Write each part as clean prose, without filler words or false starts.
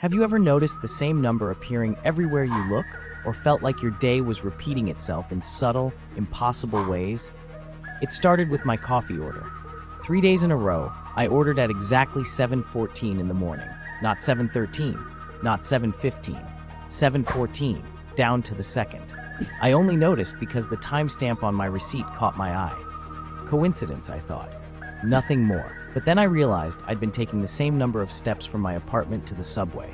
Have you ever noticed the same number appearing everywhere you look, or felt like your day was repeating itself in subtle, impossible ways? It started with my coffee order. 3 days in a row, I ordered at exactly 7:14 in the morning. Not 7:13, not 7:15, 7:14, down to the second. I only noticed because the timestamp on my receipt caught my eye. Coincidence, I thought. Nothing more. But then I realized I'd been taking the same number of steps from my apartment to the subway.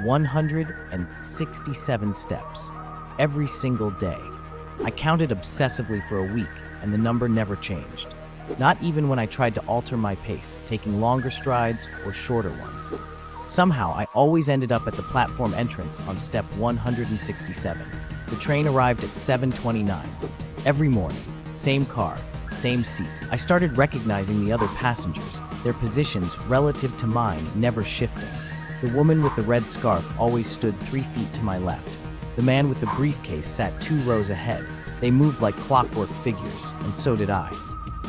167 steps. Every single day. I counted obsessively for a week, and the number never changed. Not even when I tried to alter my pace, taking longer strides or shorter ones. Somehow, I always ended up at the platform entrance on step 167. The train arrived at 7:29. Every morning, same car, same seat. I started recognizing the other passengers, their positions relative to mine never shifting. The woman with the red scarf always stood 3 feet to my left. The man with the briefcase sat 2 rows ahead. They moved like clockwork figures, and so did I.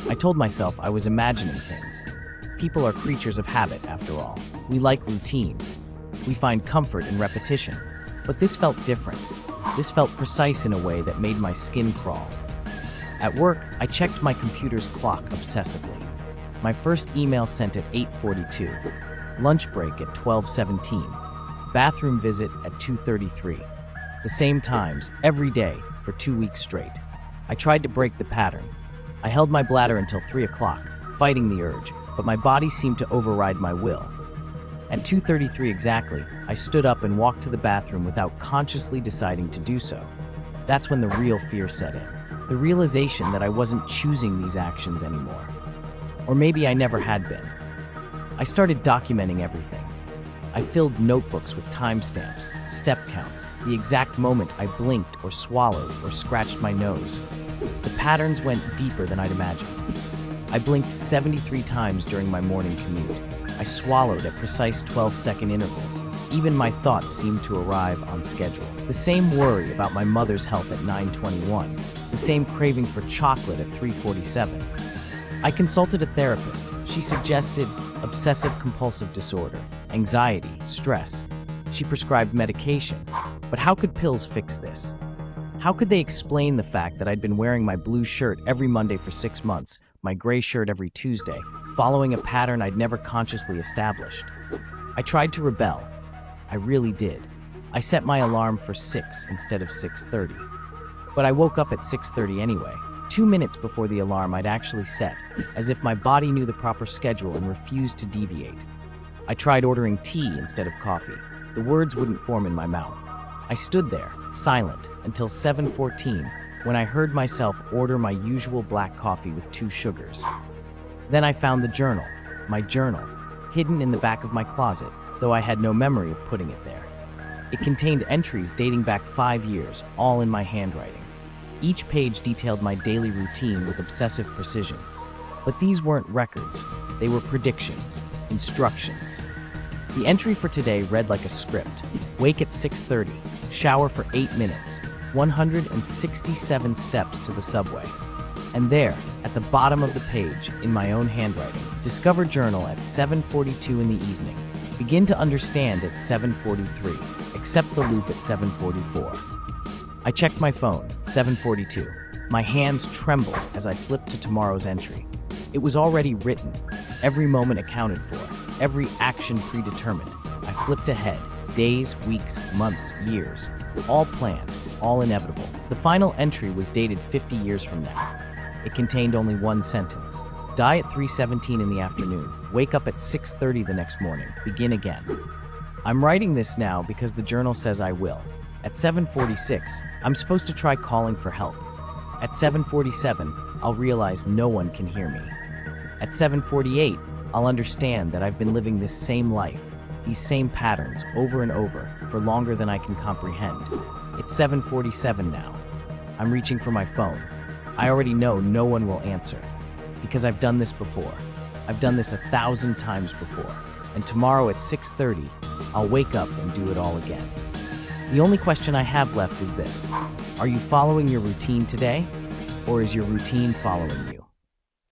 I told myself I was imagining things. People are creatures of habit, after all. We like routine. We find comfort in repetition. But this felt different. This felt precise in a way that made my skin crawl. At work, I checked my computer's clock obsessively. My first email sent at 8:42. Lunch break at 12:17. Bathroom visit at 2:33. The same times, every day, for 2 weeks straight. I tried to break the pattern. I held my bladder until 3 o'clock, fighting the urge, but my body seemed to override my will. At 2:33 exactly, I stood up and walked to the bathroom without consciously deciding to do so. That's when the real fear set in. The realization that I wasn't choosing these actions anymore. Or maybe I never had been. I started documenting everything. I filled notebooks with timestamps, step counts, the exact moment I blinked or swallowed or scratched my nose. The patterns went deeper than I'd imagined. I blinked 73 times during my morning commute. I swallowed at precise 12-second intervals. Even my thoughts seemed to arrive on schedule. The same worry about my mother's health at 9:21. The same craving for chocolate at 3:47. I consulted a therapist. She suggested obsessive-compulsive disorder, anxiety, stress. She prescribed medication. But how could pills fix this? How could they explain the fact that I'd been wearing my blue shirt every Monday for 6 months, my gray shirt every Tuesday, following a pattern I'd never consciously established? I tried to rebel. I really did. I set my alarm for 6 instead of 6:30. But I woke up at 6:30 anyway, 2 minutes before the alarm I'd actually set, as if my body knew the proper schedule and refused to deviate. I tried ordering tea instead of coffee. The words wouldn't form in my mouth. I stood there, silent, until 7:14, when I heard myself order my usual black coffee with 2 sugars. Then I found the journal, my journal, hidden in the back of my closet, though I had no memory of putting it there. It contained entries dating back 5 years, all in my handwriting. Each page detailed my daily routine with obsessive precision. But these weren't records. They were predictions, instructions. The entry for today read like a script. Wake at 6:30, shower for 8 minutes, 167 steps to the subway. And there, at the bottom of the page, in my own handwriting, discover journal at 7:42 in the evening. Begin to understand at 7:43, accept the loop at 7:44. I checked my phone, 7:42. My hands trembled as I flipped to tomorrow's entry. It was already written, every moment accounted for, every action predetermined. I flipped ahead, days, weeks, months, years, all planned, all inevitable. The final entry was dated 50 years from now. It contained only one sentence. Die at 3:17 in the afternoon. Wake up at 6:30 the next morning. Begin again. I'm writing this now because the journal says I will. At 7:46, I'm supposed to try calling for help. At 7:47, I'll realize no one can hear me. At 7:48, I'll understand that I've been living this same life, these same patterns, over and over, for longer than I can comprehend. It's 7:47 now. I'm reaching for my phone. I already know no one will answer, because I've done this before. I've done this 1,000 times before, and tomorrow at 6:30, I'll wake up and do it all again. The only question I have left is this: are you following your routine today, or is your routine following you?